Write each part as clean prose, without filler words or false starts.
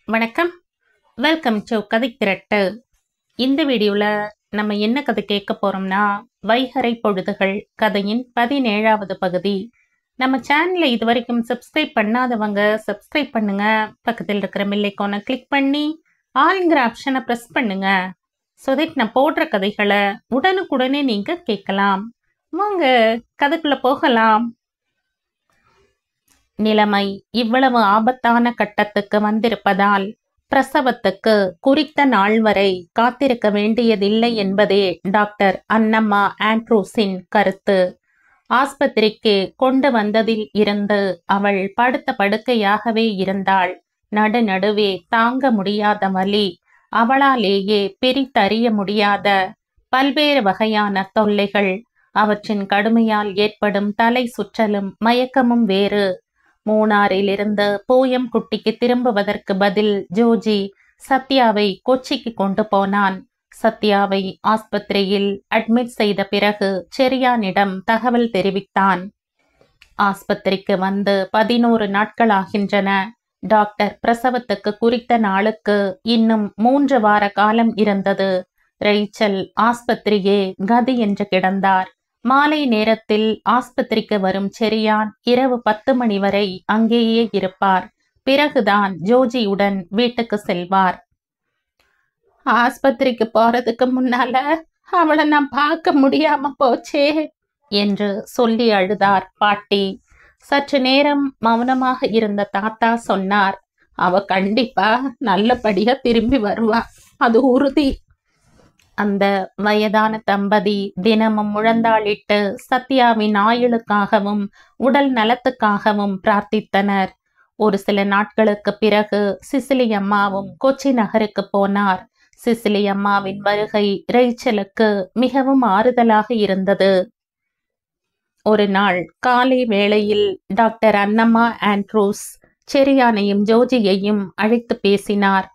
வணக்கம். Welcome to கதை திரட்டு. இந்த வீடியோவில் நம்ம என்ன கதை கேட்க போகிறோம்னா, வைகறை பொழுதுகள் கதையின் 17வது பகுதி. நம்ம சேனலை இது வரைக்கும் சப்ஸ்கிரைப் பண்ணாதவங்க சப்ஸ்கிரைப் பண்ணுங்க. பக்கத்தில் இருக்கிற பெல் ஐகானை கிளிக் பண்ணி ஆல்ங்கிற ஆப்ஷனை ப்ரெஸ் பண்ணுங்க. ஸோ தட் நான் போடுற கதைகளை உடனுக்குடனே நீங்கள் கேட்கலாம். வாங்க கதைக்குள்ளே போகலாம். நிலைமை இவ்வளவு ஆபத்தான கட்டத்துக்கு வந்திருப்பதால் பிரசவத்துக்கு குறித்த நாள் வரை காத்திருக்க வேண்டியதில்லை என்பதே டாக்டர் அன்னம்மா ஆண்ட்ரூஸின் கருத்து. ஆஸ்பத்திரிக்கு கொண்டு வந்ததில் இருந்து அவள் படுத்த படுக்கையாகவே இருந்தாள். நடுநடுவே தாங்க முடியாத வலி, அவளாலேயே பிரித்தறிய முடியாத பல்வேறு வகையான தொல்லைகள், அவற்றின் கடுமையால் ஏற்படும் தலை சுற்றலும் மயக்கமும் வேறு. மூணாரிலிருந்து பூயம்குட்டிக்கு திரும்புவதற்கு பதில் ஜோஜி சத்யாவை கொச்சிக்கு கொண்டு போனான். சத்யாவை ஆஸ்பத்திரியில் அட்மிட் செய்த பிறகு செரியானிடம் தகவல் தெரிவித்தான். ஆஸ்பத்திரிக்கு வந்து 11 நாட்களாகின்றன. டாக்டர் பிரசவத்துக்கு குறித்த நாளுக்கு இன்னும் 3 வார காலம் இருந்தது. ரேச்சல் ஆஸ்பத்திரியே கதி என்று கிடந்தார். மாலை நேரத்தில் ஆஸ்பத்திரிக்கு வரும் செரியான் இரவு 10 மணி வரை அங்கேயே இருப்பார். பிறகுதான் ஜோஜியுடன் வீட்டுக்கு செல்வார். ஆஸ்பத்திரிக்கு போறதுக்கு முன்னால அவளை நான் பார்க்க முடியாம போச்சே என்று சொல்லி அழுதார் பாட்டி. சற்று நேரம் மௌனமாக இருந்த தாத்தா சொன்னார், அவ கண்டிப்பா நல்லபடியா திரும்பி வருவா, அது உறுதி. அந்த வயதான தம்பதி தினமும் முழந்தாளிட்டு சத்யாவின் ஆயுளுக்காகவும் உடல் நலத்துக்காகவும் பிரார்த்தித்தனர். ஒரு சில நாட்களுக்கு பிறகு சிசிலி அம்மாவும் கொச்சி நகருக்கு போனார். சிசிலி அம்மாவின் வருகை ரேச்சலுக்கு மிகவும் ஆறுதலாக இருந்தது. ஒரு நாள் காலை வேளையில் டாக்டர் அன்னம்மா ஆண்ட்ரூஸ் செரியானையும் ஜோஜியையும் அழைத்து பேசினார்.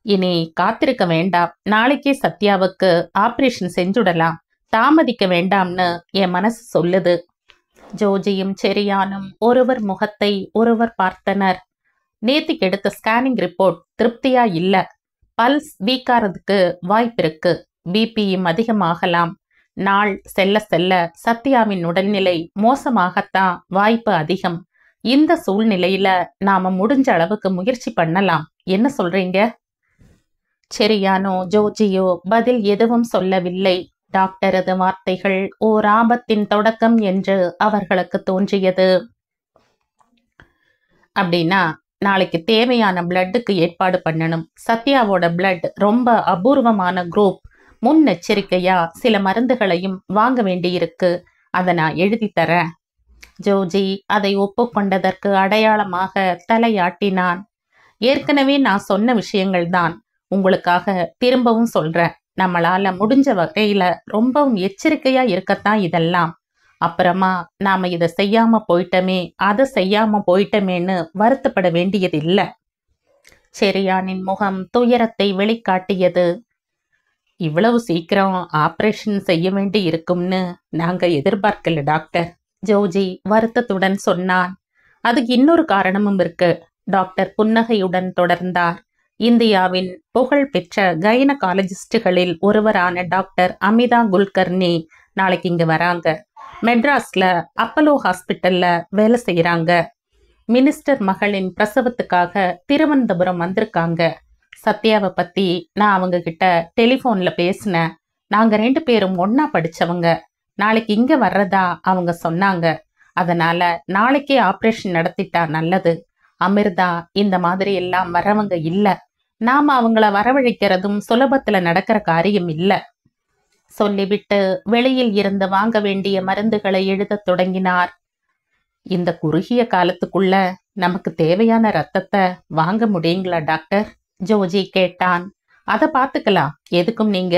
இனி காத்திருக்க வேண்டாம், நாளைக்கே சத்யாவுக்கு ஆபரேஷன் செஞ்சுடலாம், தாமதிக்க வேண்டாம்னு என் மனசு சொல்லுது. ஜோஜியும் செரியானும் ஒருவர் முகத்தை ஒருவர் பார்த்தனர். நேத்திக்கு எடுத்த ஸ்கேனிங் ரிப்போர்ட் திருப்தியா இல்ல. பல்ஸ் வீக்காறதுக்கு வாய்ப்பிருக்கு, பிபியும் அதிகமாகலாம். நாள் செல்ல செல்ல சத்யாவின் உடல்நிலை மோசமாகத்தான் வாய்ப்பு அதிகம். இந்த சூழ்நிலையில நாம முடிஞ்ச அளவுக்கு முயற்சி பண்ணலாம், என்ன சொல்றீங்க? செரியானோ ஜோஜியோ பதில் எதுவும் சொல்லவில்லை. டாக்டரது வார்த்தைகள் ஓர் ஆபத்தின் தொடக்கம் என்று அவர்களுக்கு தோன்றியது. அப்படின்னா நாளைக்கு தேவையான பிளட்டுக்கு ஏற்பாடு பண்ணணும். சத்யாவோட பிளட் ரொம்ப அபூர்வமான குரூப். முன்னெச்சரிக்கையா சில மருந்துகளையும் வாங்க வேண்டியிருக்கு, அதை நான் எழுதி தரேன். ஜோஜி அதை ஒப்புக்கொண்டதற்கு அடையாளமாக தலையாட்டினான். ஏற்கனவே நான் சொன்ன விஷயங்கள் தான், உங்களுக்காக திரும்பவும் சொல்றேன். நம்மளால முடிஞ்ச வகையில ரொம்பவும் எச்சரிக்கையா இருக்கத்தான் இதெல்லாம். அப்புறமா நாம இதை செய்யாம போயிட்டமே, அதை செய்யாம போயிட்டமேன்னு வருத்தப்பட வேண்டியது இல்லை. செரியானின் முகம் துயரத்தை வெளிக்காட்டியது. இவ்வளவு சீக்கிரம் ஆபரேஷன் செய்ய வேண்டி இருக்கும்னு நாங்க எதிர்பார்க்கல டாக்டர், ஜோஜி வருத்தத்துடன் சொன்னான். அதுக்கு இன்னொரு காரணமும் இருக்கு, டாக்டர் புன்னகையுடன் தொடர்ந்தார். இந்தியாவின் புகழ்பெற்ற கைனகாலஜிஸ்டுகளில் ஒருவரான டாக்டர் அமிதா குல்கர்னி நாளைக்கு இங்க வராங்க. மெட்ராஸ்ல அப்பலோ ஹாஸ்பிட்டல்ல வேலை செய்யறாங்க. மினிஸ்டர் மகளின் பிரசவத்துக்காக திருவனந்தபுரம் வந்திருக்காங்க. சத்யாவை பத்தி நான் அவங்க கிட்ட டெலிஃபோன்ல பேசினேன். நாங்க 2 பேரும் ஒன்னா படிச்சவங்க. நாளைக்கு இங்க வர்றதா அவங்க சொன்னாங்க. அதனால நாளைக்கே ஆபரேஷன் நடத்திட்டா நல்லது. அமிர்தா இந்த மாதிரி எல்லாம் வரவங்க இல்ல, நாம அவங்கள வரவழைக்கிறதும் சுலபத்துல நடக்கிற காரியம் இல்ல. சொல்லிவிட்டு வெளியில் இருந்து வாங்க வேண்டிய மருந்துகளை எழுத தொடங்கினார். இந்த குறுகிய காலத்துக்குள்ள நமக்கு தேவையான ரத்தத்தை வாங்க முடியுங்களா டாக்டர்? ஜோஜி கேட்டான். அதை பார்த்துக்கலாம், எதுக்கும் நீங்க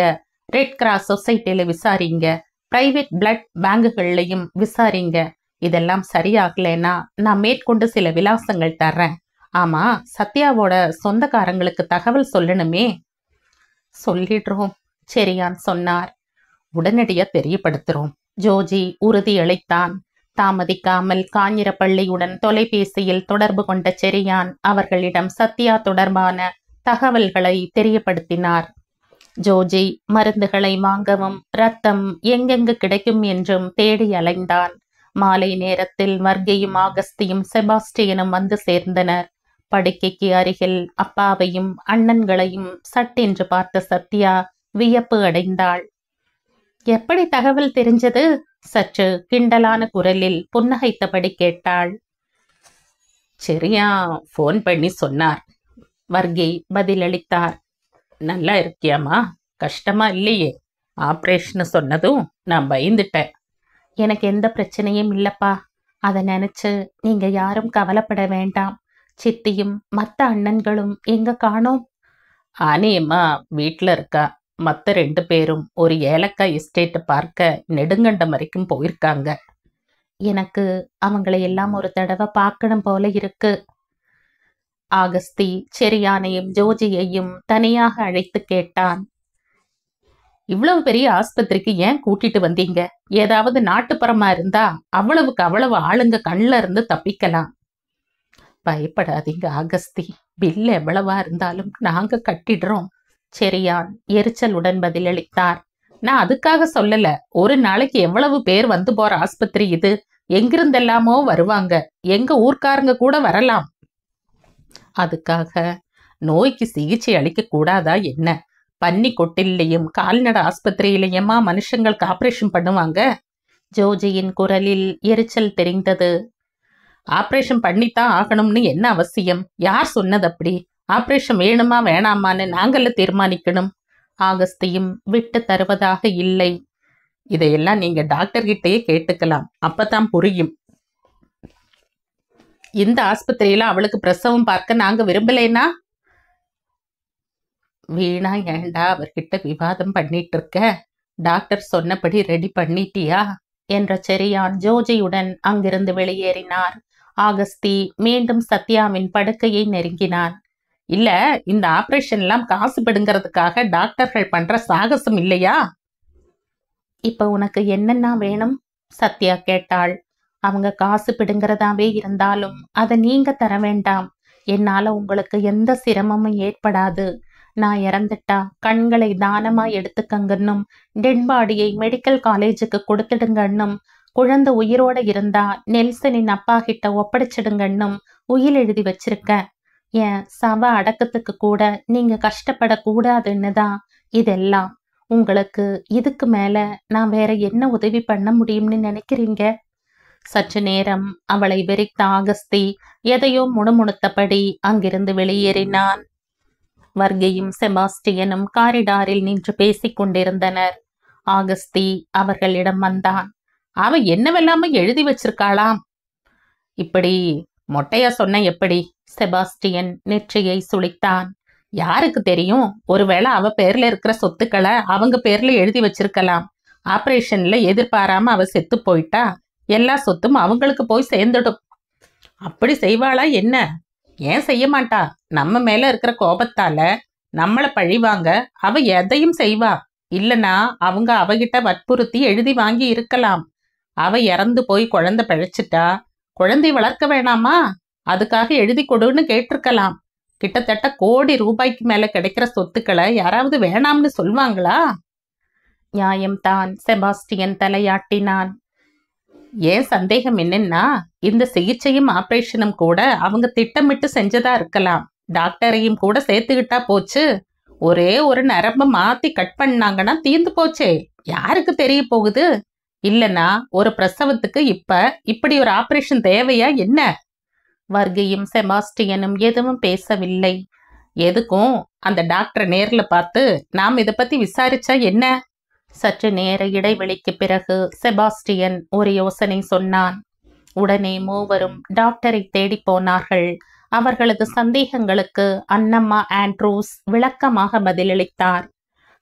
ரெட் கிராஸ் சொசைட்டில விசாரிங்க, பிரைவேட் பிளட் பேங்குகள்லையும் விசாரிங்க. இதெல்லாம் சரியாகலைன்னா நான் மேற்கொண்டு சில விலாசங்கள் தர்றேன். ஆமா, சத்யாவோட சொந்தக்காரங்களுக்கு தகவல் சொல்லணுமே. சொல்லிடுறோம், செரியான் சொன்னார். உடனடியா தெரியப்படுத்துறோம், ஜோஜி உறுதி அளித்தான். தாமதிக்காமல் காஞ்சிரப்பள்ளியுடன் தொலைபேசியில் தொடர்பு கொண்ட செரியான் அவர்களிடம் சத்யா தொடர்பான தகவல்களை தெரியப்படுத்தினார். ஜோஜி மருந்துகளை வாங்கவும் ரத்தம் எங்கெங்கு கிடைக்கும் என்றும் தேடி அலைந்தான். மாலை நேரத்தில் வர்கியும் ஆகஸ்தியும் செபாஸ்டியனும் வந்து சேர்ந்தனர். படுக்கைக்கு அருகில் அப்பாவையும் அண்ணன்களையும் சட்டென்று பார்த்த சத்யா வியப்பு அடைந்தாள். எப்படி தகவல் தெரிஞ்சது? சற்று கிண்டலான குரலில் புன்னகைத்தபடி கேட்டாள். சரியா போன் பண்ணி சொன்னார். வர்கி பதிலளித்தார். நல்லா இருக்கியாமா? கஷ்டமா இல்லையே? ஆப்ரேஷன் சொன்னதும் நான் பயந்துட்டேன். எனக்கு எந்த பிரச்சனையும் இல்லப்பா. அதை நினைச்சு நீங்க யாரும் கவலைப்பட வேண்டாம். சித்தியும் மற்ற அண்ணன்களும் எங்க காணோம்? ஆனியம்மா வீட்டில் இருக்கா. மற்ற 2 பேரும் ஒரு ஏலக்காய் எஸ்டேட்டை பார்க்க நெடுங்கண்டம் வரைக்கும் போயிருக்காங்க. எனக்கு அவங்களை எல்லாம் ஒரு தடவை பார்க்கணும் போல இருக்கு. ஆகஸ்தி செரியானையும் ஜோஜியையும் தனியாக அழைத்து கேட்டான். இவ்வளவு பெரிய ஆஸ்பத்திரிக்கு ஏன் கூட்டிட்டு வந்தீங்க? ஏதாவது நாட்டுப்புறமா இருந்தா அவ்வளவுக்கு அவ்வளவு ஆளுங்க கண்ணில் இருந்து தப்பிக்கலாம். பயப்படாதீங்க ஆகஸ்தி, பில் எவ்வளவா இருந்தாலும் நாங்க கட்டிடுறோம். செரியான் எரிச்சலுடன் பதிலளித்தார். நான் அதுக்காக சொல்லல. ஒரு நாளைக்கு எவ்வளவு பேர் வந்து போற ஆஸ்பத்திரி இது? எங்கிருந்தெல்லாமோ வருவாங்க. எங்க ஊர்க்காரங்க கூட வரலாம். அதுக்காக நோய்க்கு சிகிச்சை அளிக்க கூடாதா என்ன? பன்னி கொட்டிலையும் கால்நடை ஆஸ்பத்திரியிலையுமா மனுஷங்களுக்கு ஆப்ரேஷன் பண்ணுவாங்க? ஜோஜியின் குரலில் எரிச்சல் தெரிந்தது. ஆப்ரேஷன் பண்ணித்தான் ஆகணும்னு என்ன அவசியம்? யார் சொன்னது அப்படி? ஆப்ரேஷன் வேணுமா வேணாமான்னு நாங்கள தீர்மானிக்கணும். ஆகஸ்தியும் விட்டு தருவதாக இல்லை. இதையெல்லாம் நீங்க டாக்டர்கிட்டயே கேட்டுக்கலாம், அப்பதான் புரியும். இந்த ஆஸ்பத்திரியில அவளுக்கு பிரசவம் பார்க்க நாங்க விரும்பலைன்னா வீணா ஏண்டா அவர்கிட்ட விவாதம் பண்ணிட்டு இருக்க? டாக்டர் சொன்னபடி ரெடி பண்ணிட்டியா என்ற செரியான் ஜோஜியுடன் அங்கிருந்து வெளியேறினார். ஆகஸ்தி மீண்டும் சத்யாவின் படுக்கையை நெருங்கினான். இல்ல, இந்த ஆபரேஷன் எல்லாம் காசு பிடுங்கிறதுக்காக டாக்டர்கள் பண்ற சாகசம் இல்லையா? இப்ப உனக்கு என்னென்ன வேணும்? சத்யா கேட்டாள். அவங்க காசு பிடுங்கிறதாவே இருந்தாலும் அதை நீங்க தர வேண்டாம். என்னால உங்களுக்கு எந்த சிரமமும் ஏற்படாது. நான் இறந்துட்டா கண்களை தானமா எடுத்துக்கங்கன்னும், டெட்பாடியை மெடிக்கல் காலேஜுக்கு கொடுத்துடுங்கன்னும், குழந்தை உயிரோட இருந்தா நெல்சனின் அப்பா கிட்ட ஒப்படைச்சிடுங்கன்னும் உயில் எழுதி வச்சிருக்க. என் சவ அடக்கத்துக்கு கூட நீங்க கஷ்டப்படக்கூடாதுன்னு தான் இதெல்லாம். உங்களுக்கு இதுக்கு மேல நான் வேற என்ன உதவி பண்ண முடியும்னு நினைக்கிறீங்க? சற்று நேரம் அவளை வெறித்த ஆகஸ்தி எதையோ முணுமுணுத்தபடி அங்கிருந்து வெளியேறினான். வர்கியும் செபாஸ்டியனும் காரிடாரில் நின்று பேசிக் கொண்டிருந்தனர். ஆகஸ்தி அவர்களிடம் வந்தான். அவ என்னவெல்லாம எழுதி வச்சிருக்காளாம். இப்படி மொட்டையா சொன்ன எப்படி? செபாஸ்டியன் நெற்றியை சுளித்தான். யாருக்கு தெரியும்? ஒருவேளை அவ பேர்ல இருக்கிற சொத்துக்களை அவங்க பேர்ல எழுதி வச்சிருக்கலாம். ஆபரேஷன்ல எதிர்பாராம அவ செத்து போயிட்டா எல்லா சொத்தும் அவங்களுக்கு போய் சேர்ந்துடும். அப்படி செய்வாளா என்ன? ஏன் செய்ய மாட்டா? நம்ம மேல இருக்கிற கோபத்தால நம்மளை பழிவாங்க அவ எதையும் செய்வா. இல்லனா அவங்க அவகிட்ட வற்புறுத்தி எழுதி வாங்கி இருக்கலாம். அவ இறந்து போய் குழந்தை பிழைச்சிட்டா குழந்தை வளர்க்க வேணாமா? அதுக்காக எழுதி கொடுன்னு கேட்டிருக்கலாம். கிட்டத்தட்ட கோடி ரூபாய்க்கு மேல கிடைக்கிற சொத்துக்களை யாராவது வேணாம்னு சொல்வாங்களா? நியாயம்தான். செபாஸ்டியன் தலையாட்டினான். ஏன் சந்தேகம் என்னன்னா, இந்த சிகிச்சையும் ஆபரேஷனும் கூட அவங்க திட்டமிட்டு செஞ்சதா இருக்கலாம். டாக்டரையும் கூட சேர்த்துக்கிட்டா போச்சு. ஒரே ஒரு நரம்ப மாத்தி கட் பண்ணாங்கன்னா தீர்ந்து போச்சே. யாருக்கு தெரிய போகுது? இல்லனா ஒரு பிரசவத்துக்கு இப்படி ஒரு ஆபரேஷன் தேவையா என்ன? வர்கியும் செபாஸ்டியனும் எதுவும் பேசவில்லை. எதுக்கும் அந்த டாக்டரை நேர்ல பார்த்து நாம் இதை பத்தி விசாரிச்சா என்ன? சற்று நேர இடைவெளிக்கு பிறகு செபாஸ்டியன் ஒரு யோசனை சொன்னான். உடனே மூவரும் டாக்டரை தேடி போனார்கள். அவர்களது சந்தேகங்களுக்கு அன்னம்மா ஆண்ட்ரூஸ் விளக்கமாக பதிலளித்தார்.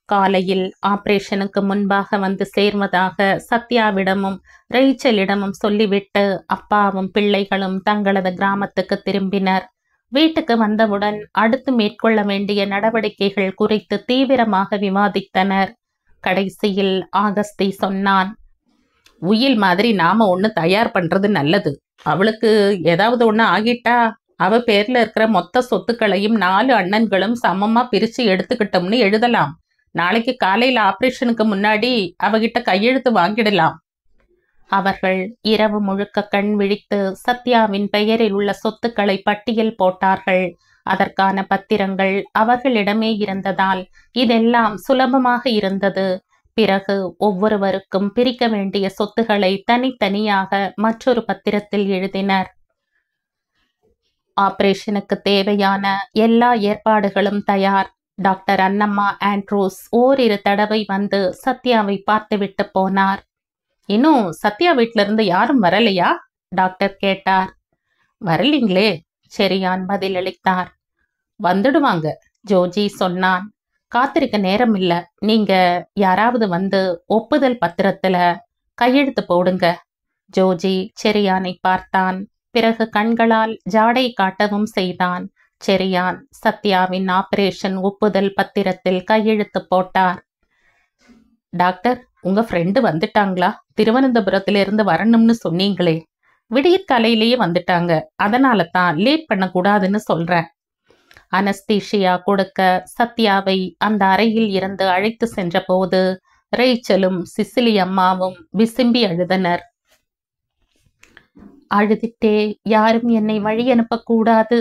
காலையில் ஆபரேஷனுக்கு முன்பாக வந்து சேர்வதாக சத்யாவிடமும் ரேச்சலிடமும் சொல்லிவிட்டு அப்பாவும் பிள்ளைகளும் தங்களது கிராமத்துக்கு திரும்பினர். வீட்டுக்கு வந்தவுடன் அடுத்து மேற்கொள்ள வேண்டிய நடவடிக்கைகள் குறித்து தீவிரமாக விவாதித்தனர். கடைசியில் ஆகஸ்தி சொன்னான். உயில் மாதிரி நாம ஒண்ணு தயார் பண்றது நல்லது. அவளுக்கு ஏதாவது ஒண்ணு ஆகிட்டா அவ பேர்ல இருக்கிற மொத்த சொத்துக்களையும் 4 அண்ணன்களும் சமமா பிரிச்சு எடுத்துக்கிட்டோம்னு எழுதலாம். நாளைக்கு காலையில ஆபரேஷனுக்கு முன்னாடி அவகிட்ட கையெழுத்து வாங்கிடலாம். அவர்கள் இரவு முழுக்க கண் விழித்து சத்யாவின் பெயரில் உள்ள சொத்துக்களை பட்டியல் போட்டார்கள். அதற்கான பத்திரங்கள் அவர்களிடமே இருந்ததால் இதெல்லாம் சுலபமாக இருந்தது. பிறகு ஒவ்வொருவருக்கும் பிரிக்க வேண்டிய சொத்துக்களை தனித்தனியாக மற்றொரு பத்திரத்தில் எழுதினர். ஆபரேஷனுக்கு தேவையான எல்லா ஏற்பாடுகளும் தயார். டாக்டர் அன்னம்மா ஆண்ட்ரூஸ் ஓரிரு தடவை வந்து சத்யாவை பார்த்துவிட்டு போனார். இன்னும் சத்யா வீட்ல இருந்து யாரும் வரலையா? டாக்டர் கேட்டார். வரலீங்களே, செரியான் பதிலளித்தார். வந்துடுவாங்க, ஜோஜி சொன்னான். காத்திருக்க நேரம் இல்ல. நீங்க யாராவது வந்து ஒப்புதல் பத்திரத்துல கையெழுத்து போடுங்க. ஜோஜி செரியானை பார்த்தான். பிறகு கண்களால் ஜாடை காட்டவும் செய்தான். செரியான் சத்யாவின் ஆபரேஷன் ஒப்புதல் பத்திரத்தில் கையெழுத்து போட்டார். டாக்டர், உங்க ஃப்ரெண்டு வந்துட்டாங்களா? திருவனந்தபுரத்திலிருந்து வரணும்னு சொன்னீங்களே. விடியற்காலையிலேயே வந்துட்டாங்க. அதனால தான் லேட் பண்ணக்கூடாதுன்னு சொல்றேன். அனஸ்தீஷியா கொடுக்க சத்யாவை அந்த அறையில் இருந்து அழைத்து சென்ற போது ரேச்சலும் சிசிலி அம்மாவும் விசும்பி அழுதனர். அழுதிட்டே யாரும் என்னை வழி அனுப்பக்கூடாது,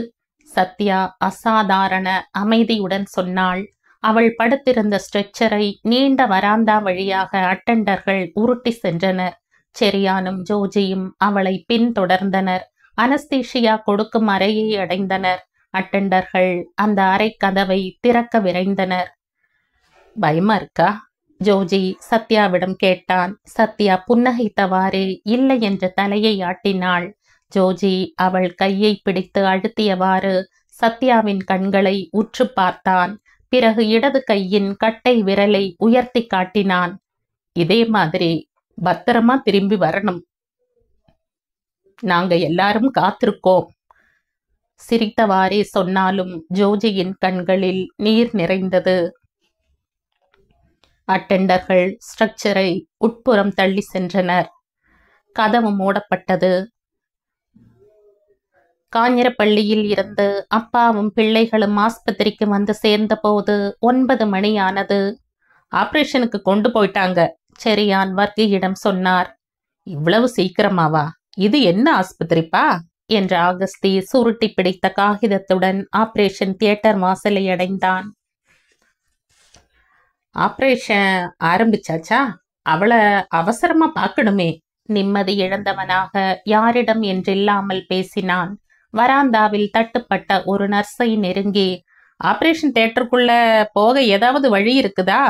சத்யா அசாதாரண அமைதியுடன் சொன்னாள். அவள் படுத்திருந்த ஸ்ட்ரெச்சரை நீண்ட வராந்தா வழியாக அட்டெண்டர்கள் உருட்டி சென்றனர். செரியானும் ஜோஜியும் அவளை பின்தொடர்ந்தனர். அனஸ்தீஷியா கொடுக்கும் அறையை அடைந்தனர். அட்டெண்டர்கள் அந்த அறை கதவை திறக்க விரைந்தனர். பயமா இருக்கா? ஜோஜி சத்யாவிடம் கேட்டான். சத்யா புன்னகைத்தவாறே இல்லை என்ற தலையை ஆட்டினாள். ஜோஜி அவள் கையை பிடித்து அழுத்தியவாறு சத்யாவின் கண்களை உற்று பார்த்தான். பிறகு இடது கையின் கட்டை விரலை உயர்த்தி காட்டினான். இதே மாதிரி பத்திரமா திரும்பி வரணும். நாங்க எல்லாரும் காத்திருக்கோம். சிரித்தவாறே சொன்னாலும் ஜோஜியின் கண்களில் நீர் நிறைந்தது. அட்டெண்டர்கள் ஸ்ட்ரக்சரை உட்புறம் தள்ளி சென்றனர். கதவு மூடப்பட்டது. காஞ்சிரப்பள்ளியில் இருந்து அப்பாவும் பிள்ளைகளும் ஆஸ்பத்திரிக்கு வந்து சேர்ந்த போது 9 மணி ஆனது. ஆபரேஷனுக்கு கொண்டு போயிட்டாங்க, செரியான் வர்க்கியிடம் சொன்னார். இவ்வளவு சீக்கிரமாவா? இது என்ன ஆஸ்பத்திரிப்பா என்ற ஆகஸ்தி சுருட்டி பிடித்த காகிதத்துடன் ஆபரேஷன் தியேட்டர் வாசலை அடைந்தான். ஆபரேஷன் ஆரம்பிச்சாச்சா? அவளை அவசரமா பார்க்கணுமே. நிம்மதி இழந்தவனாக யாரிடம் என்றில்லாமல் பேசினான். வராந்தாவில் தட்டுப்பட்ட ஒரு நர்ஸை நெருங்கி, ஆபரேஷன் தியேட்டருக்குள்ள போக ஏதாவது வழி இருக்குதா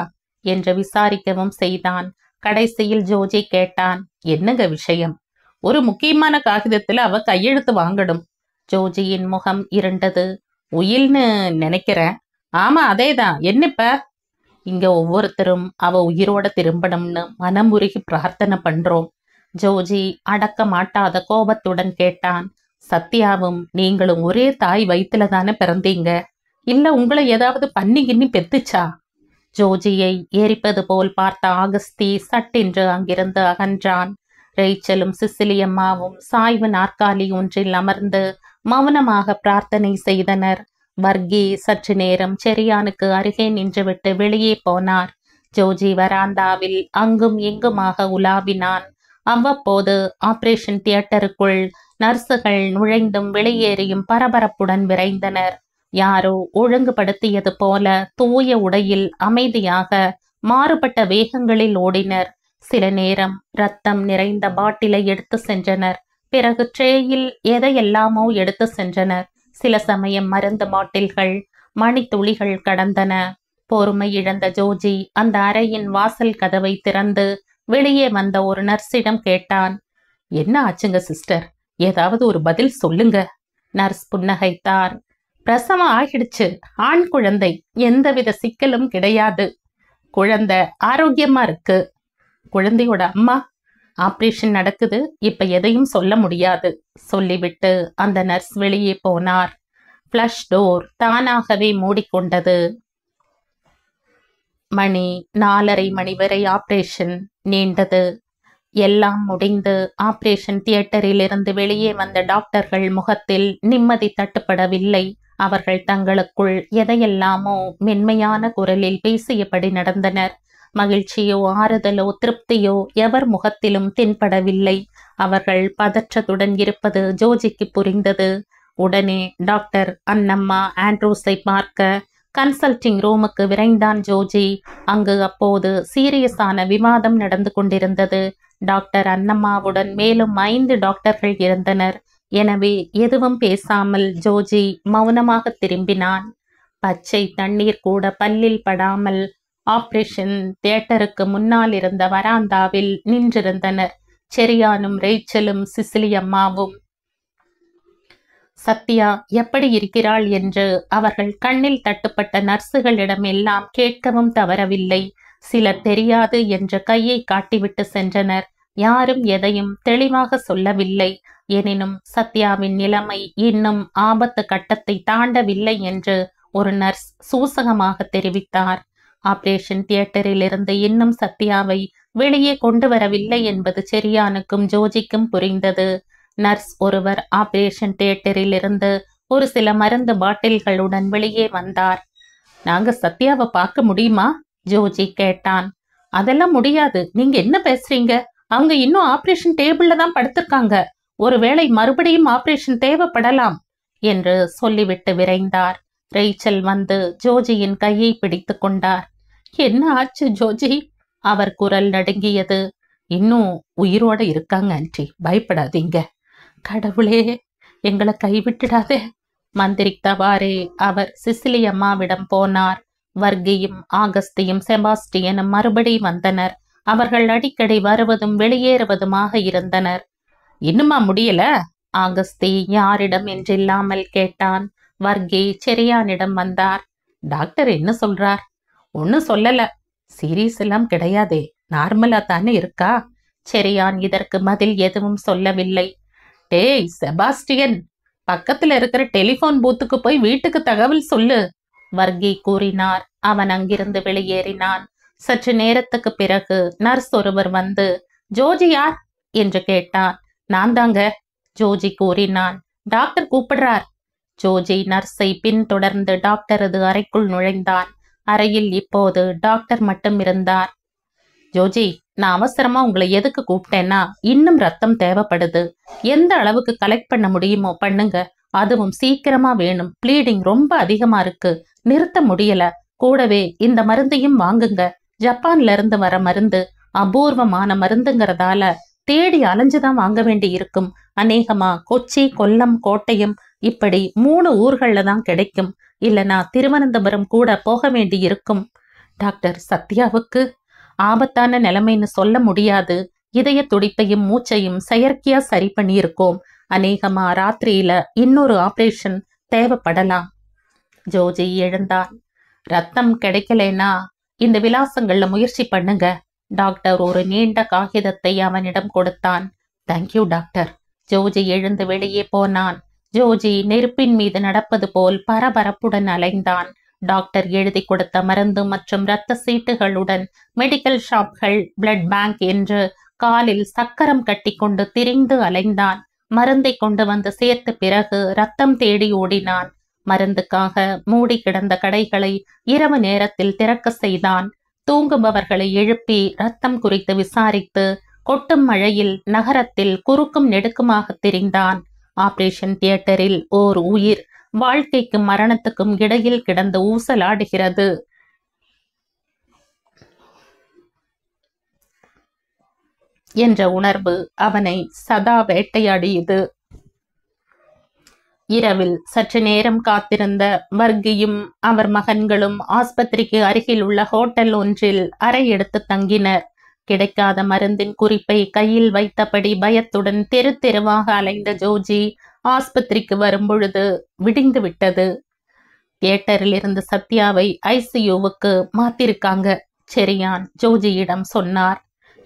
என்று விசாரிக்கவும் செய்தான். கடைசியில் ஜோஜி கேட்டான். என்னங்க விஷயம்? ஒரு முக்கியமான காகிதத்துல அவ கையெழுத்து வாங்கணும். ஜோஜியின் முகம் இருண்டது. உயில்னு நினைக்கிறேன். ஆமா, அதேதான். என்னப்ப? இங்க ஒவ்வொருத்தரும் அவ உயிரோட திரும்பணும்னு மனமுருகி பிரார்த்தனை பண்றோம். ஜோஜி அடக்க மாட்டாத கோபத்துடன் கேட்டான். சத்யாவும் நீங்களும் ஒரே தாய் வயிற்றுல தானே பிறந்தீங்க? இல்ல உங்களை ஏதாவது பண்ணி பெத்துச்சா? ஜோஜியை எரிப்பது போல் பார்த்த ஆகஸ்தி சட்டென்று அங்கிருந்து அகன்றான். ரேச்சலும் சிசிலியம்மாவும் சாய்வு நாற்காலி ஒன்றில் அமர்ந்து மௌனமாக பிரார்த்தனை செய்தனர். வர்கி சற்று நேரம் செரியானுக்கு அருகே நின்றுவிட்டு வெளியே போனார். ஜோஜி வராந்தாவில் அங்கும் இங்குமாக உலாவினான். அவ்வப்போது ஆபரேஷன் தியேட்டருக்குள் நர்சுகள் நுழைந்தும் வெளியேறியும் பரபரப்புடன் விரைந்தனர். யாரோ ஒழுங்குபடுத்தியது போல தூய உடையில் அமைதியாக மாறுபட்ட வேகங்களில் ஓடினர். சில நேரம் ரத்தம் நிறைந்த பாட்டிலை எடுத்து சென்றனர். பிறகு ட்ரேயில் எதையெல்லாமோ எடுத்து சென்றனர். சில சமயம் மருந்து பாட்டில்கள், மணித்துளிகள் கடந்தன. பொறுமை இழந்த ஜோஜி அந்த அறையின் வாசல் கதவை திறந்து வெளியே வந்த ஒரு நர்ஸிடம் கேட்டான். என்ன ஆச்சுங்க சிஸ்டர்? ஏதாவது ஒரு பதில் சொல்லுங்க. நர்ஸ் புன்னகைத்தார். பிரசவம் ஆகிடுச்சு. ஆண் குழந்தை. எந்தவித சிக்கலும் கிடையாது. குழந்தை ஆரோக்கியமா இருக்கு. குழந்தையோட அம்மா? ஆபரேஷன் நடக்குது, இப்ப எதையும் சொல்ல முடியாது சொல்லிவிட்டு அந்த நர்ஸ் வெளியே போனார். ஃப்ளஷ் டோர் தானாகவே மூடிக்கொண்டது. மணி 4:30 மணி வரை ஆபரேஷன் நீண்டது. எல்லாம் முடிந்து ஆபரேஷன் தியேட்டரில் இருந்து வெளியே வந்த டாக்டர்கள் முகத்தில் நிம்மதி தட்டுப்படவில்லை. அவர்கள் தங்களுக்குள் எதையெல்லாமோ மென்மையான குரலில் பேசியபடி நடந்தனர். மகிழ்ச்சியோ ஆறுதலோ திருப்தியோ எவர் முகத்திலும் தென்படவில்லை. அவர்கள் பதற்றத்துடன் இருப்பது ஜோஜிக்கு புரிந்தது. உடனே டாக்டர் அன்னம்மா ஆண்ட்ரூஸை பார்க்க கன்சல்டிங் ரூமுக்கு விரைந்தான் ஜோஜி. அங்கு அப்போது சீரியஸான விவாதம் நடந்து கொண்டிருந்தது. டாக்டர் அன்னம்மாவுடன் மேலும் 5 டாக்டர்கள் இருந்தனர். எனவே எதுவும் பேசாமல் ஜோஜி மௌனமாக திரும்பினான். பச்சை தண்ணீர் கூட பல்லில் படாமல் ஆபரேஷன் தியேட்டருக்கு முன்னால் இருந்த வராந்தாவில் நின்றிருந்தனர். செரியானும் ரேச்சலும் சிசிலி அம்மாவும். சத்யா எப்படி இருக்கிறாள் என்று அவர்கள் கண்ணில் தட்டுப்பட்ட நர்சுகளிடம் எல்லாம் கேட்கவும் தவறவில்லை. சிலர் தெரியாது என்ற கையை காட்டிவிட்டு சென்றனர். யாரும் எதையும் தெளிவாக சொல்லவில்லை. எனினும் சத்யாவின் நிலைமை இன்னும் ஆபத்து கட்டத்தை தாண்டவில்லை என்று ஒரு நர்ஸ் சூசகமாக தெரிவித்தார். ஆபரேஷன் தியேட்டரில் இருந்து இன்னும் சத்யாவை வெளியே கொண்டு வரவில்லை என்பது செரியானுக்கும் ஜோஜிக்கும் புரிந்தது. நர்ஸ் ஒருவர் ஆபரேஷன் தியேட்டரில் இருந்து ஒரு சில மருந்து பாட்டில்களுடன் வெளியே வந்தார். நாங்க சத்யாவை பார்க்க முடியுமா? ஜோஜி கேட்டான். அதெல்லாம் முடியாது. நீங்க என்ன பேசுறீங்க? அவங்க இன்னும் ஆபரேஷன் டேபிள்ல தான் படுத்திருக்காங்க. ஒருவேளை மறுபடியும் ஆபரேஷன் தேவைப்படலாம் என்று சொல்லிவிட்டு விரைந்தார். ரேச்சல் வந்து ஜோஜியின் கையை பிடித்து கொண்டார். என்ன ஆச்சு ஜோஜி? அவர் குரல் நடுங்கியது. இன்னும் உயிரோட இருக்காங்க ஆன்ட்டி, பயப்படாதீங்க. கடவுளே, எங்களை கைவிட்டுடாதே மந்திரித்தவாறே அவர் சிசிலி அம்மாவிடம் போனார். வர்கியும் ஆகஸ்தியும் செபாஸ்டியனும் மறுபடி வந்தனர். அவர்கள் அடிக்கடி வருவதும் வெளியேறுவதுமாக இருந்தனர். இன்னுமா முடியல? ஆகஸ்தி யாரிடம் என்றில்லாமல் கேட்டான். வர்கி செரியானிடம் வந்தார். டாக்டர் என்ன சொல்றார்? ஒன்னும் சொல்லல. சீரியஸ் எல்லாம் கிடையாதே, நார்மலா தானே இருக்கா? செரியான் இதற்கு பதில் எதுவும் சொல்லவில்லை. டேய் செபாஸ்டியன், பக்கத்துல இருக்கிற டெலிபோன் பூத்துக்கு போய் வீட்டுக்கு தகவல் சொல்லு, வர்கி கூறினார். அவன் அங்கிருந்து வெளியேறினான். சற்று நேரத்துக்கு பிறகு நர்ஸ் ஒருவர் வந்து ஜோஜி யார் என்று கேட்டான். நான் தாங்க, ஜோஜி கூறினான். டாக்டர் கூப்பிடுறார். ஜோஜி நர்ஸை பின்தொடர்ந்து டாக்டரது அறைக்குள் நுழைந்தான். அறையில் இப்போது டாக்டர் மட்டும் இருந்தார். ஜோஜி, நான் அவசரமா உங்களை எதுக்கு கூப்பிட்டேன்னா, இன்னும் ரத்தம் தேவைப்படுது. எந்த அளவுக்கு கலெக்ட் பண்ண முடியுமோ பண்ணுங்க. அதுவும் சீக்கிரமா வேணும். ப்ளீடிங் ரொம்ப அதிகமா இருக்கு, நிறுத்த முடியல. கூடவே இந்த மருந்தையும் வாங்குங்க. ஜப்பான்ல இருந்து வர மருந்து, அபூர்வமான மருந்துங்கிறதால தேடி அலைஞ்சுதான் வாங்க வேண்டி இருக்கும். அநேகமா கொச்சி, கொல்லம், கோட்டயம் இப்படி 3 ஊர்கள்ல தான் கிடைக்கும். இல்லனா திருவனந்தபுரம் கூட போக வேண்டி இருக்கும். டாக்டர், சத்யாவுக்கு ஆபத்தான நிலைமைன்னு சொல்ல முடியாது. இதய துடிப்பையும் மூச்சையும் செயற்கையா சரி பண்ணியிருக்கோம். அநேகமா ராத்திரியில இன்னொரு ஆபரேஷன் தேவைப்படலாம். ஜோஜி எழுந்தான். ரத்தம் கிடைக்கலனா இந்த விலாசங்கள்ல முயற்சி பண்ணுங்க. டாக்டர் ஒரு நீண்ட காகிதத்தை அவனிடம் கொடுத்தான். Thank you doctor. ஜோஜி எழுந்து வெளியே போனான். ஜோஜி நெருப்பின் மீது நடப்பது போல் பரபரப்புடன் அலைந்தான். டாக்டர் எழுதி கொடுத்த மருந்து மற்றும் இரத்த சீட்டுகளுடன் மெடிக்கல் ஷாப்கள், பிளட் பேங்க் என்று காலில் சக்கரம் கட்டி கொண்டு திரிந்து அலைந்தான். மருந்தை கொண்டு வந்து சேர்த்த பிறகு ரத்தம் தேடி ஓடினான். மருந்துக்காக மூடி கிடந்த கடைகளை இரவு நேரத்தில் திறக்க செய்தான். தூங்குபவர்களை எழுப்பி ரத்தம் குறித்து விசாரித்து கொட்டும் மழையில் நகரத்தில் குறுக்கும் நெடுக்குமாக திரிந்தான். ஆபரேஷன் தியேட்டரில் ஓர் உயிர் வாழ்க்கைக்கும் மரணத்துக்கும் இடையில் கிடந்து ஊசலாடுகிறது என்ற உணர்வு அவனை சதா வேட்டையாடியது. இரவில் சற்று நேரம் காத்திருந்த வர்கியும் அவர் மகன்களும் ஆஸ்பத்திரிக்கு அருகில் உள்ள ஹோட்டல் ஒன்றில் அறை எடுத்து தங்கினர். கிடைக்காத மருந்தின் குறிப்பை கையில் வைத்தபடி பயத்துடன் தெரு தெருவாக அலைந்த ஜோஜி ஆஸ்பத்திரிக்கு வரும்பொழுது விடிந்து விட்டது. தியேட்டரில் இருந்து சத்யாவை ஐசியூவுக்கு மாத்திருக்காங்க. செரியான் ஜோஜியிடம் சொன்னார்.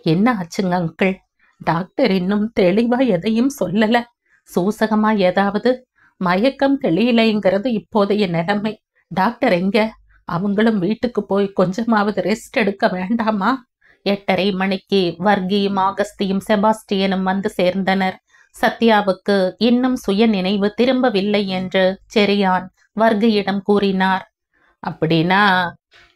என்ன ஆச்சுங்க அங்கிள்? டாக்டர் இன்னும் தெளிவா எதையும் சொல்லல. சூசகமா ஏதாவது? மயக்கம் தெளியலைங்கிறது இப்போதைய நிலைமை. டாக்டர் எங்க? அவங்களும் வீட்டுக்கு போய் கொஞ்சமாவது ரெஸ்ட் எடுக்க வேண்டாமா? 8:30 மணிக்கு வர்கியும் ஆகஸ்தியும் செபாஸ்டியனும் வந்து சேர்ந்தனர். சத்யாவுக்கு இன்னும் சுய நினைவு திரும்பவில்லை என்று செரியான் வர்கியிடம் கூறினார். அப்படின்னா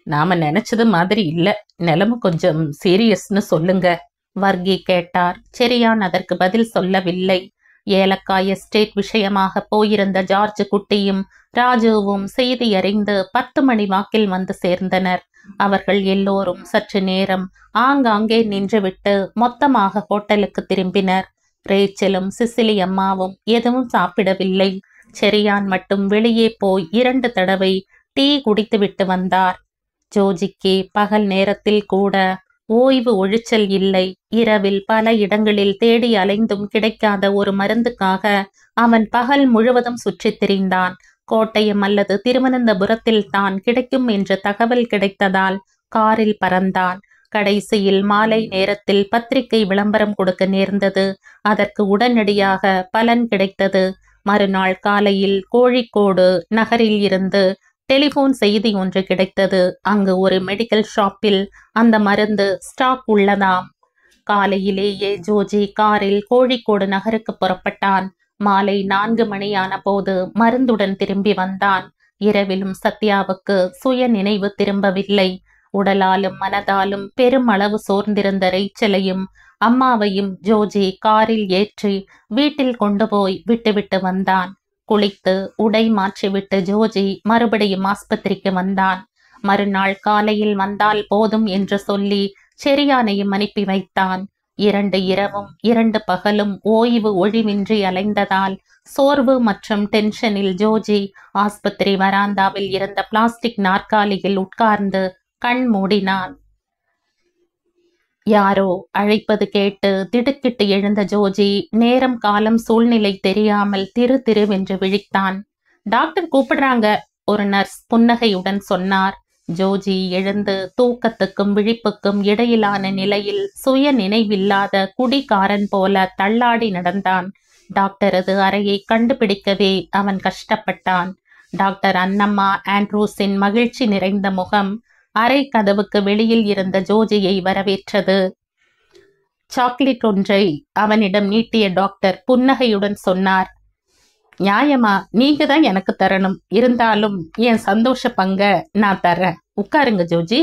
நாம நினைச்சது மாதிரி இல்ல, நிலைமை கொஞ்சம் சீரியஸ்னு சொல்லுங்க, வர்கி கேட்டார். செரியான் அதற்கு பதில் சொல்லவில்லை. ஏலக்காய் எஸ்டேட் விஷயமாக போயிருந்த ஜார்ஜ் குட்டியும் ராஜுவும் செய்தி அறிந்து 10 மணி வாக்கில் வந்து சேர்ந்தனர். அவர்கள் எல்லோரும் சற்று நேரம் ஆங்காங்கே நின்றுவிட்டு மொத்தமாக ஹோட்டலுக்கு திரும்பினர். ரேச்சலும் சிசிலி அம்மாவும் எதுவும் சாப்பிடவில்லை. செரியான் மட்டும் வெளியே போய் 2 தடவை டீ குடித்துவிட்டு வந்தார். ஜோஜிக்கு பகல் நேரத்தில் கூட ஓய்வு ஒழிச்சல் இல்லை. இரவில் பல இடங்களில் தேடி அலைந்தும் கிடைக்காத ஒரு மருந்துக்காக அவன் பகல் முழுவதும் சுற்றித் திரிந்தான். கோட்டயம் அல்லது திருவனந்தபுரத்தில் தான் கிடைக்கும் என்ற தகவல் கிடைத்ததால் காரில் பறந்தான். கடைசியில் மாலை நேரத்தில் பத்திரிகை விளம்பரம் கொடுக்க நேர்ந்தது. அதற்கு உடனடியாக பலன் கிடைத்தது. மறுநாள் காலையில் கோழிக்கோடு நகரில் இருந்து டெலிபோன் செய்தி ஒன்று கிடைத்தது. அங்கு ஒரு மெடிக்கல் ஷாப்பில் அந்த மருந்து ஸ்டாக் உள்ளதாம். காலையிலேயே ஜோஜி காரில் கோழிக்கோடு நகருக்கு புறப்பட்டான். மாலை 4 மணியான போது மருந்துடன் திரும்பி வந்தான். இரவிலும் சத்யாவுக்கு சுய நினைவு திரும்பவில்லை. உடலாலும் மனதாலும் பெருமளவு சோர்ந்திருந்த ரேச்சலையும் அம்மாவையும் ஜோஜி காரில் ஏற்றி வீட்டில் கொண்டு போய் விட்டுவிட்டு வந்தான். குளித்து உடை மாற்றிவிட்டு ஜோஜி மறுபடியும் ஆஸ்பத்திரிக்கு வந்தான். மறுநாள் காலையில் வந்தால் போதும் என்று சொல்லி செரியானையும் அனுப்பி வைத்தான். 2 இரவும் 2 பகலும் ஓய்வு ஒழிவின்றி அலைந்ததால் சோர்வு மற்றும் டென்ஷனில் ஜோஜி ஆஸ்பத்திரி வராந்தாவில் இருந்த பிளாஸ்டிக் நாற்காலியில் உட்கார்ந்து கண் மூடினான். யாரோ அழைப்பது கேட்டு திடுக்கிட்டு எழுந்த ஜோஜி நேரம் காலம் சூழ்நிலை தெரியாமல் திரு திருவென்று விழித்தான். டாக்டர் கூப்பிடுறாங்க, ஒரு நர்ஸ் புன்னகையுடன் சொன்னார். ஜோஜி எழுந்து தூக்கத்துக்கும் விழிப்புக்கும் இடையிலான நிலையில் சுய நினைவில்லாத குடிகாரன் போல தள்ளாடி நடந்தான். டாக்டரது அறையை கண்டுபிடிக்கவே அவன் கஷ்டப்பட்டான். டாக்டர் அன்னம்மா ஆண்ட்ரூஸின் மகிழ்ச்சி நிறைந்த முகம் அறை கதவுக்கு வெளியில் இருந்த ஜோஜியை வரவேற்றது. சாக்லேட் ஒன்றை அவனிடம் நீட்டிய டாக்டர் புன்னகையுடன் சொன்னார். நியாயமா, நீங்க தான் எனக்கு தரணும், இருந்தாலும் என் சந்தோஷ பங்க நான் தர்றேன், உட்காருங்க ஜோஜி.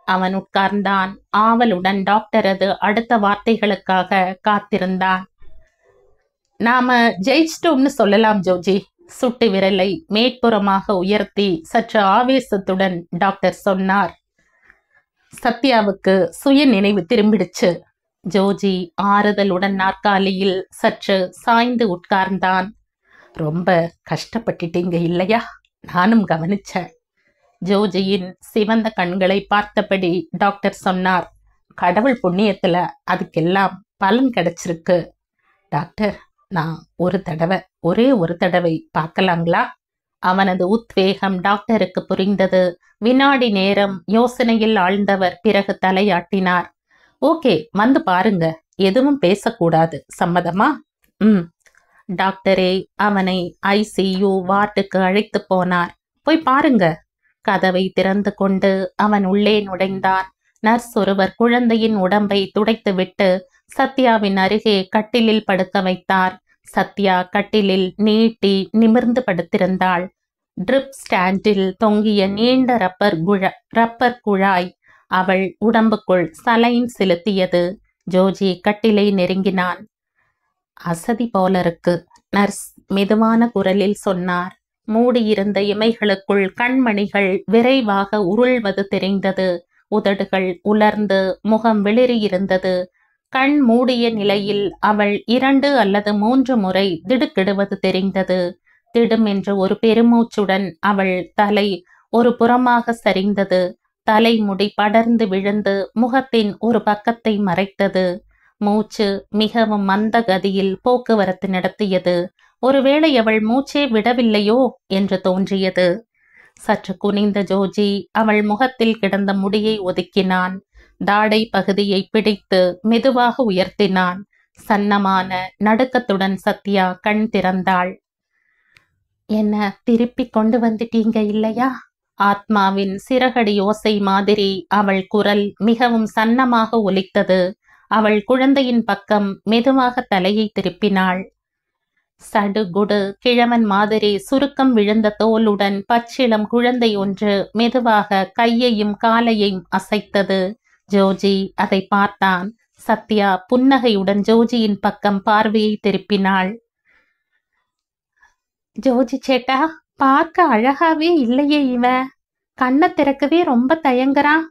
அவன் உட்கார்ந்தான். ஆவலுடன் டாக்டரது அடுத்த வார்த்தைகளுக்காக காத்திருந்தான். நாம ஜெயிச்சிட்டோம்னு சொல்லலாம் ஜோஜி. சுட்டு விரலை மேற்புறமாக உயர்த்தி சற்று ஆவேசத்துடன் டாக்டர் சொன்னார். சத்யாவுக்கு சுய நினைவு திரும்பிடுச்சு. ஜோஜி ஆறுதலுடன் நாற்காலியில் சற்று சாய்ந்து உட்கார்ந்தான். ரொம்ப கஷ்டப்பட்டுட்டீங்க இல்லையா? நானும் கவனிச்சேன். ஜோஜியின் சிவந்த கண்களை பார்த்தபடி டாக்டர் சொன்னார். கடவுள் புண்ணியத்துல அதுக்கெல்லாம் பலன் கிடைச்சிருக்கு. டாக்டர், நான் ஒரே ஒரு தடவை பார்க்கலாங்களா? அவனது உத்வேகம் டாக்டருக்கு புரிந்தது. வினாடி நேரம் யோசனையில் ஆழ்ந்தவர் பிறகு தலையாட்டினார். ஓகே, வந்து பாருங்க, எதுவும் பேசக்கூடாது, சம்மதமா? டாக்டரே அவனை ஐசியு வார்டுக்கு அழைத்து போனார். போய் பாருங்க. கதவை திறந்து கொண்டு அவன் உள்ளே நுழைந்தான். நர்ஸ் ஒருவர் குழந்தையின் உடம்பை துடைத்துவிட்டு சத்யாவின் அருகே கட்டிலில் படுக்க வைத்தார். சத்யா கட்டிலில் நீட்டி நிமிர்ந்து படுத்திருந்தாள். ட்ரிப் ஸ்டாண்டில் தொங்கிய நீண்ட ரப்பர் குழாய் அவள் உடம்புக்குள் சலைன் செலுத்தியது. ஜோஜி கட்டிலை நெருங்கினான். அசதி போல இருக்கு, நர்ஸ் மெதுவான குரலில் சொன்னார். மூடியிருந்த இமைகளுக்குள் கண்மணிகள் விரைவாக உருள்வது தெரிந்தது. உதடுகள் உலர்ந்து முகம் வெளிரியிருந்தது. கண் மூடிய நிலையில் அவள் 2 அல்லது 3 முறை திடுக்கிடுவது தெரிந்தது. திடும் என்று ஒரு பெருமூச்சுடன் அவள் தலை ஒரு புறமாக சரிந்தது. தலைமுடி படர்ந்து விழுந்து முகத்தின் ஒரு பக்கத்தை மறைத்தது. மூச்சு மிகவும் மந்த கதியில் போக்குவரத்து நடத்தியது. ஒருவேளை அவள் மூச்சே விடவில்லையோ என்று தோன்றியது. சற்று குனிந்த ஜோஜி அவள் முகத்தில் கிடந்த முடியை ஒதுக்கினான். தாடை பகுதியை பிடித்து மெதுவாக உயர்த்தினான். சன்னமான நடுக்கத்துடன் சத்யா கண் திறந்தாள். என்ன திருப்பி கொண்டு வந்துட்டீங்க இல்லையா? ஆத்மாவின் சிறகடி ஓசை மாதிரி அவள் குரல் மிகவும் சன்னமாக ஒலித்தது. அவள் குழந்தையின் பக்கம் மெதுவாக தலையை திருப்பினாள். சடுகுடு கிழவன் மாதிரி சுருக்கம் விழுந்த தோலுடன் பச்சிளம் குழந்தை ஒன்று மெதுவாக கையையும் காலையும் அசைத்தது. ஜோஜி அதை பார்த்தான். சத்யா புன்னகையுடன் ஜோஜியின் பக்கம் பார்வையை திருப்பினாள். ஜோஜி சேட்டா, பார்க்க அழகாவே இல்லையே, இவ கண்ணை திறக்கவே ரொம்ப தயங்குறான்.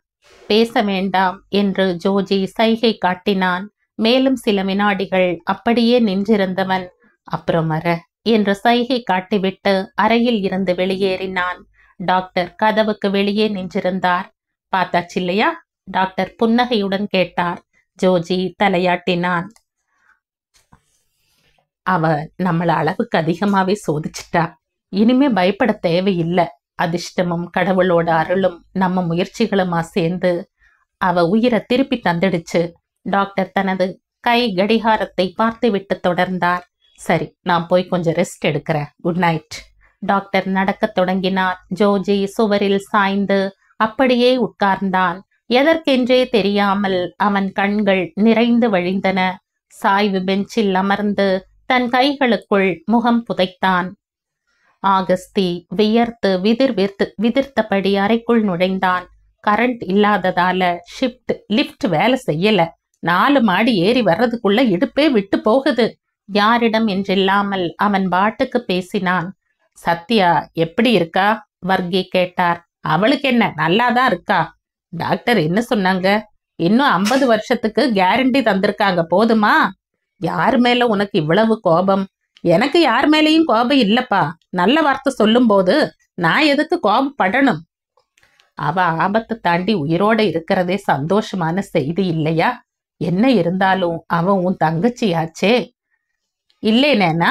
பேச வேண்டாம் என்று ஜோஜி சைகை காட்டினான். மேலும் சில வினாடிகள் அப்படியே நின்றிருந்தவன் அப்புறம் வர என்று சைகை காட்டிவிட்டு அறையில் இருந்து வெளியேறினான். டாக்டர் கதவுக்கு வெளியே நின்றிருந்தார். பார்த்தாச்சில்லையா? டாக்டர் புன்னகையுடன் கேட்டார். ஜோஜி தலையாட்டினான். அவ நம்மள அளவுக்கு அதிகமாவே சோதிச்சிட்டா. இனிமே பயப்பட தேவையில்லை. அதிர்ஷ்டமும் கடவுளோட அருளும் நம்ம முயற்சிகளுமா சேர்ந்து அவ உயிரை திருப்பி தந்துடுச்சு. டாக்டர் தனது கை கடிகாரத்தை பார்த்துவிட்டு தொடர்ந்தார். சரி, நான் போய் கொஞ்சம் ரெஸ்ட் எடுக்கிறேன். Good night. டாக்டர் நடக்கத் தொடங்கினார். ஜோஜி சுவரில் சாய்ந்து அப்படியே உட்கார்ந்தான். எதற்கென்றே தெரியாமல் அவன் கண்கள் நிறைந்து வழிந்தன. சாய்வு பெஞ்சில் அமர்ந்து தன் கைகளுக்குள் முகம் புதைத்தான். ஆகஸ்தி வியர்த்து விதிர்த்தபடி அறைக்குள் நுழைந்தான். கரண்ட் இல்லாததால லிப்ட் வேலை செய்யல. 4 மாடி ஏறி வர்றதுக்குள்ள இடுப்பே விட்டு போகுது. யாரிடம் என்றில்லாமல் அவன் பாட்டுக்கு பேசினான். சத்யா எப்படி இருக்கா? வர்கி கேட்டார். அவளுக்கு என்ன, நல்லாதான் இருக்கா. டாக்டர் என்ன சொன்னாங்க? இன்னும் 50 வருஷத்துக்கு கேரண்டி தந்திருக்காங்க, போதுமா? யார் மேல உனக்கு இவ்வளவு கோபம்? எனக்கு யார் மேலேயும் கோபம் இல்லப்பா. நல்ல வார்த்தை சொல்லும் போது நான் எதுக்கு கோபப்படணும்? அவ ஆபத்தை தாண்டி உயிரோட இருக்கிறதே சந்தோஷமான செய்தி இல்லையா? என்ன இருந்தாலும் அவன் உன் தங்கச்சியாச்சே. இல்லேனேனா,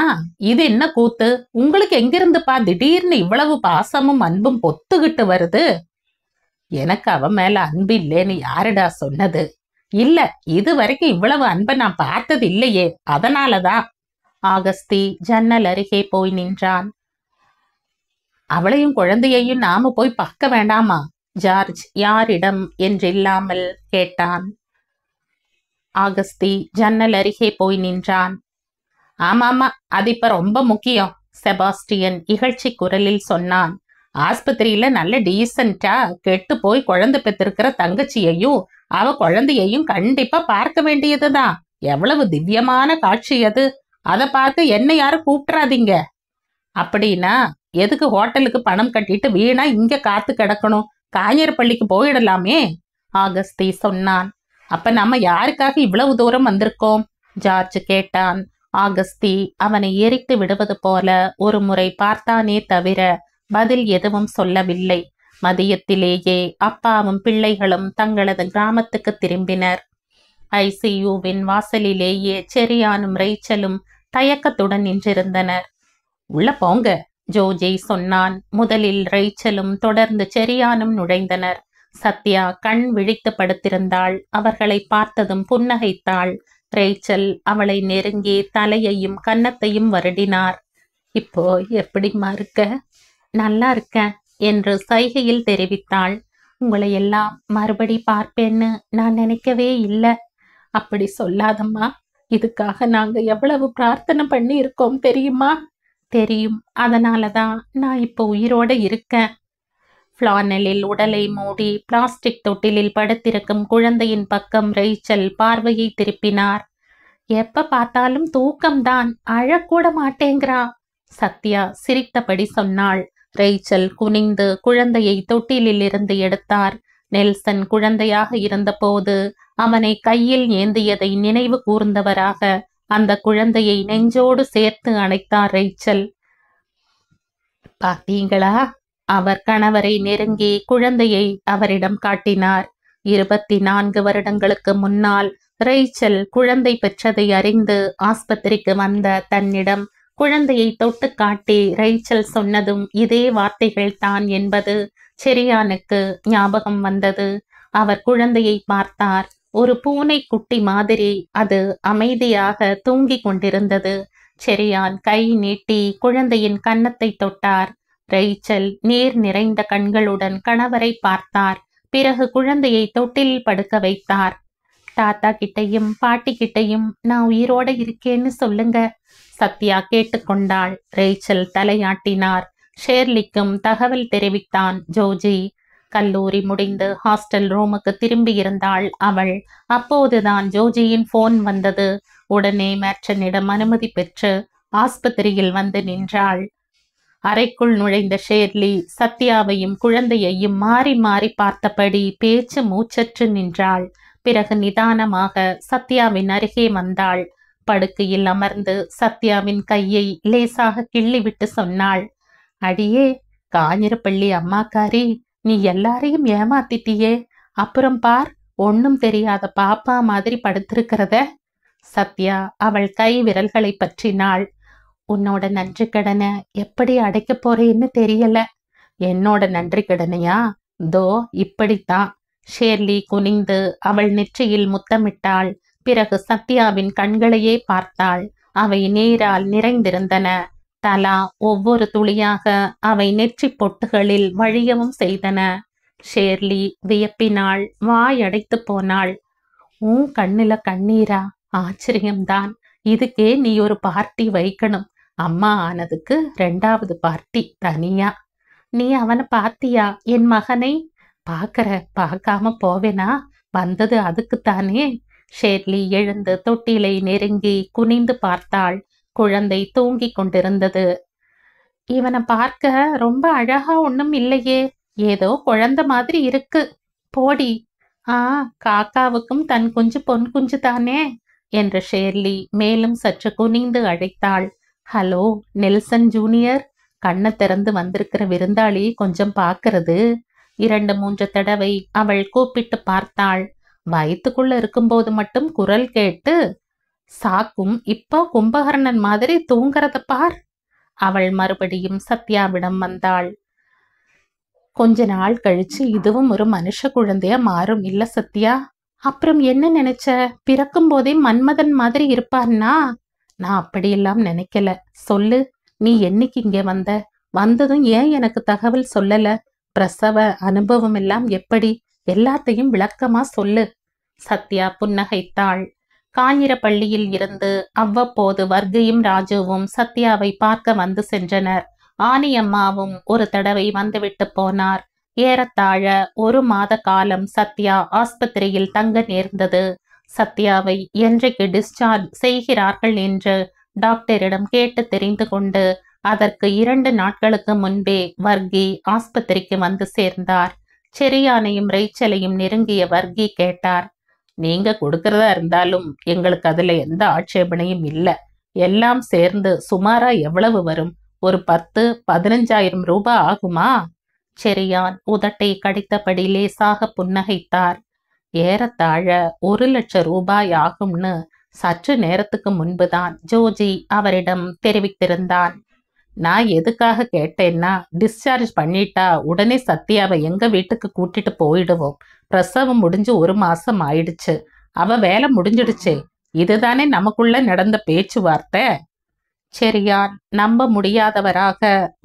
இது என்ன கூத்து? உங்களுக்கு எங்கிருந்துப்பா திடீர்னு இவ்வளவு பாசமும் அன்பும் பொத்துக்கிட்டு வருது? எனக்கு அவன் மேல அன்பு இல்லேன்னு யாருடா சொன்னது? இல்ல, இது வரைக்கும் இவ்வளவு அன்பை நான் பார்த்தது இல்லையே, அதனாலதான். ஆகஸ்தி ஜன்னல் அருகே போய் நின்றான். அவளையும் குழந்தையையும் நாம போய் பார்க்க வேண்டாமா? ஜார்ஜ் யாரிடம் என்றில்லாமல் கேட்டான். ஆகஸ்தி ஜன்னல் அருகே போய் நின்றான். ஆமாமா, அது இப்ப ரொம்ப முக்கியம், செபாஸ்டியன் இகழ்ச்சி குரலில் சொன்னான். ஆஸ்பத்திரியில நல்ல டீசென்டா கெட்டு போய் குழந்தை பெற்றிருக்கிற தங்கச்சியையும் அவ குழந்தையையும் கண்டிப்பா பார்க்க வேண்டியதுதான். எவ்வளவு திவ்யமான காட்சி அது. அதை பார்க்க என்ன யாரும் கூப்பிட்றாதீங்க. அப்படின்னா எதுக்கு ஹோட்டலுக்கு பணம் கட்டிட்டு வீணா இங்க காத்து கிடக்கணும்? காய்ஞர்பள்ளிக்கு போயிடலாமே, ஆகஸ்தி சொன்னான். அப்ப நம்ம யாருக்காக இவ்வளவு தூரம் வந்திருக்கோம்? ஜார்ஜ் கேட்டான். ஆகஸ்தி அவனை எரித்து விடுவது போல ஒரு முறை பார்த்தானே தவிர பதில் எதுவும் சொல்லவில்லை. மதியத்திலேயே அப்பாவும் பிள்ளைகளும் தங்களது கிராமத்துக்கு திரும்பினர். ஐசியூவின் வாசலிலேயே செரியானும் ரேச்சலும் தயக்கத்துடன் நின்றிருந்தனர். உள்ள போங்க, ஜோஜி சொன்னான். முதலில் ரேச்சலும் தொடர்ந்து செரியானும் நுழைந்தனர். சத்யா கண் விழித்து படுத்திருந்தாள். அவர்களை பார்த்ததும் புன்னகைத்தாள். ரேச்சல் அவளை நெருங்கி தலையையும் கன்னத்தையும் வருடினார். இப்போ எப்படிமா இருக்க? நல்லா இருக்கேன் என்று சைகையில் தெரிவித்தாள். உங்களை எல்லாம் மறுபடி பார்ப்பேன்னு நான் நினைக்கவே இல்லை. அப்படி சொல்லாதம்மா. இதுக்காக நாங்க எவ்வளவு பிரார்த்தனை பண்ணி இருக்கோம் தெரியுமா? தெரியும். அதனாலதான் நான் இப்போ உயிரோட இருக்கேன். பிளானலில் உடலை மூடி பிளாஸ்டிக் தொட்டிலில் படுத்திருக்கும் குழந்தையின் பக்கம் ரேச்சல் பார்வையை திருப்பினார். எப்ப பார்த்தாலும் தூக்கம்தான், அழக்கூட மாட்டேங்கிறா. சத்யா சிரித்தபடி சொன்னாள். ரேச்சல் குனிந்து குழந்தையை தொட்டிலில் இருந்து எடுத்தார். நெல்சன் குழந்தையாக இருந்தபோது அவனை கையில் ஏந்தியதை நினைவு கூர்ந்தவராக அந்த குழந்தையை நெஞ்சோடு சேர்த்து அணைத்தார் ரேச்சல். பார்த்தீங்களா? அவர் கணவரை நெருங்கி குழந்தையை அவரிடம் காட்டினார். 24 வருடங்களுக்கு முன்னால் ரேச்சல் குழந்தை பெற்றதை அறிந்து ஆஸ்பத்திரிக்கு வந்த தன்னிடம் குழந்தையை தொட்டு காட்டி ரேச்சல் சொன்னதும் இதே வார்த்தைகள் தான் என்பது செரியானுக்கு ஞாபகம் வந்தது. அவர் குழந்தையை பார்த்தார். ஒரு பூனை குட்டி மாதிரி அது அமைதியாக தூங்கிக் கொண்டிருந்தது. செரியான் கை நீட்டி குழந்தையின் கன்னத்தை தொட்டார். ரேச்சல் நீர் நிறைந்த கண்களுடன் கணவரை பார்த்தார். பிறகு குழந்தையை தொட்டிலில் படுக்க வைத்தார். தாத்தா கிட்டையும் பாட்டி கிட்டையும் நான் உயிரோட இருக்கேன்னு சொல்லுங்க, சத்யா கேட்டுக்கொண்டாள். ரேச்சல் தலையாட்டினார். ஷேர்லிக்கும் தகவல் தெரிவித்தான் ஜோஜி. கல்லூரி முடிந்து ஹாஸ்டல் ரூமுக்கு திரும்பி இருந்தாள் அவள். அப்போதுதான் ஜோஜியின் போன் வந்தது. உடனே மேட்சனிடம் அனுமதி பெற்று ஆஸ்பத்திரியில் வந்து நின்றாள். அறைக்குள் நுழைந்த ஷேர்லி சத்யாவையும் குழந்தையையும் மாறி மாறி பார்த்தபடி பேச்சு மூச்சற்று நின்றாள். பிறகு நிதானமாக சத்யாவின் அருகே வந்தாள். படுக்கையில் அமர்ந்து சத்யாவின் கையை லேசாக கிள்ளிவிட்டு சொன்னாள், அடியே காஞ்சிரப்பள்ளி அம்மாக்காரி, நீ எல்லாரையும் ஏமாத்திட்டியே. அப்புறம் பார், ஒன்னும் தெரியாத பாப்பா மாதிரி படுத்திருக்கிறத. சத்யா அவள் கை விரல்களை பற்றினாள். உன்னோட நன்றி கடனை எப்படி அடைக்க போறேன்னு தெரியல. என்னோட நன்றி கடனையா? தோ இப்படித்தான். ஷேர்லி குனிந்து அவள் நெற்றியில் முத்தமிட்டாள். பிறகு சத்யாவின் கண்களையே பார்த்தாள். அவை நீரால் நிறைந்திருந்தன. தலா ஒவ்வொரு துளியாக அவை நெற்றி பொட்டுகளில் வழியவும் செய்தன. ஷேர்லி வியப்பினாள். வாயடைத்து போனாள். உன் கண்ணுல கண்ணீரா? ஆச்சரியம்தான். இதுக்கே நீ ஒரு பார்ட்டி வைக்கணும். அம்மா ஆனதுக்கு 2வது பார்ட்டி தனியா. நீ அவனை பாத்தியா, என் மகனை? பார்க்காம போவேனா? வந்தது அதுக்குத்தானே. ஷேர்லி எழுந்து தொட்டிலை நெருங்கி குனிந்து பார்த்தாள். குழந்தை தூங்கிக் கொண்டிருந்தது. இவனை பார்க்க ரொம்ப அழகா ஒண்ணும் இல்லையே, ஏதோ குழந்தை மாதிரி இருக்கு. போடி. காக்காவுக்கும் தன் குஞ்சு பொன் குஞ்சு தானே என்று ஷேர்லி மேலும் சற்று குனிந்து அழைத்தாள். ஹலோ நெல்சன் ஜூனியர், கண்ணை திறந்து வந்திருக்கிற விருந்தாளி கொஞ்சம் பார்க்கறது. 2-3 தடவை அவள் கூப்பிட்டு பார்த்தாள். வயிற்றுக்குள்ள இருக்கும்போது மட்டும் குரல் கேட்டு சாக்கும், இப்போ கும்பகர்ணன் மாதிரி தூங்கறத பார். அவள் மறுபடியும் சத்யாவிடம் வந்தாள். கொஞ்ச நாள் கழிச்சு இதுவும் ஒரு மனுஷ குழந்தையா மாறும் இல்ல சத்யா? அப்புறம் என்ன நினைச்ச? பிறக்கும் போதே மன்மதன் மாதிரி இருப்பான்னா? நான் அப்படியெல்லாம் நினைக்கல. சொல்லு, நீ என்னைக்கு இங்க வந்த? வந்ததும் ஏன் எனக்கு தகவல் சொல்லல? பிரசவ அனுபவம் எல்லாம் எப்படி? எல்லாத்தையும் விளக்கமா சொல்லு. சத்யா புன்னகைத்தாள். காஞ்சிரப்பள்ளியில் இருந்து அவ்வப்போது வர்கியும் ராஜுவும் சத்யாவை பார்க்க வந்து சென்றனர். ஆனியம்மாவும் ஒரு தடவை வந்துவிட்டு போனார். ஏறத்தாழ 1 மாத காலம் சத்யா ஆஸ்பத்திரியில் தங்க நேர்ந்தது. சத்யாவை என்றைக்கு டிஸ்சார்ஜ் செய்கிறார்கள் என்று டாக்டரிடம் கேட்டு தெரிந்து கொண்டு அதற்கு 2 நாட்களுக்கு முன்பே வர்கி ஆஸ்பத்திரிக்கு வந்து சேர்ந்தார். செரியானையும் ரேச்சலையும் நெருங்கிய வர்கி கேட்டார், நீங்க கொடுக்கறதா இருந்தாலும் எங்களுக்கு அதுல எந்த ஆட்சேபனையும் இல்லை. எல்லாம் சேர்ந்து சுமாரா எவ்வளவு வரும்? ஒரு 10-15,000 ரூபாய் ஆகுமா? செரியான் உதட்டை கடித்தபடி லேசாக புன்னகைத்தார். ஏறத்தாழ 1 லட்சம் ரூபாய் ஆகும்னு சற்று நேரத்துக்கு முன்புதான் ஜோஜி அவரிடம் தெரிவித்திருந்தான். நான் எதுக்காக கேட்டேன்னா, டிஸ்சார்ஜ் பண்ணிட்டா உடனே சத்யாவை எங்க வீட்டுக்கு கூட்டிட்டு போயிடுவோம். பிரசவம் முடிஞ்சு 1 மாசம் ஆயிடுச்சு. அவ வேலை முடிஞ்சிடுச்சே. இதுதானே நமக்குள்ள நடந்த பேச்சுவார்த்தை. செரியான் நம்ப முடியாதவராக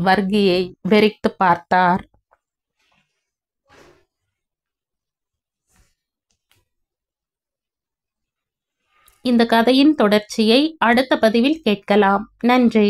வர்கியை வெறித்து பார்த்தார். இந்த கதையின் தொடர்ச்சியை அடுத்த பதிவில் கேட்கலாம். நன்றி.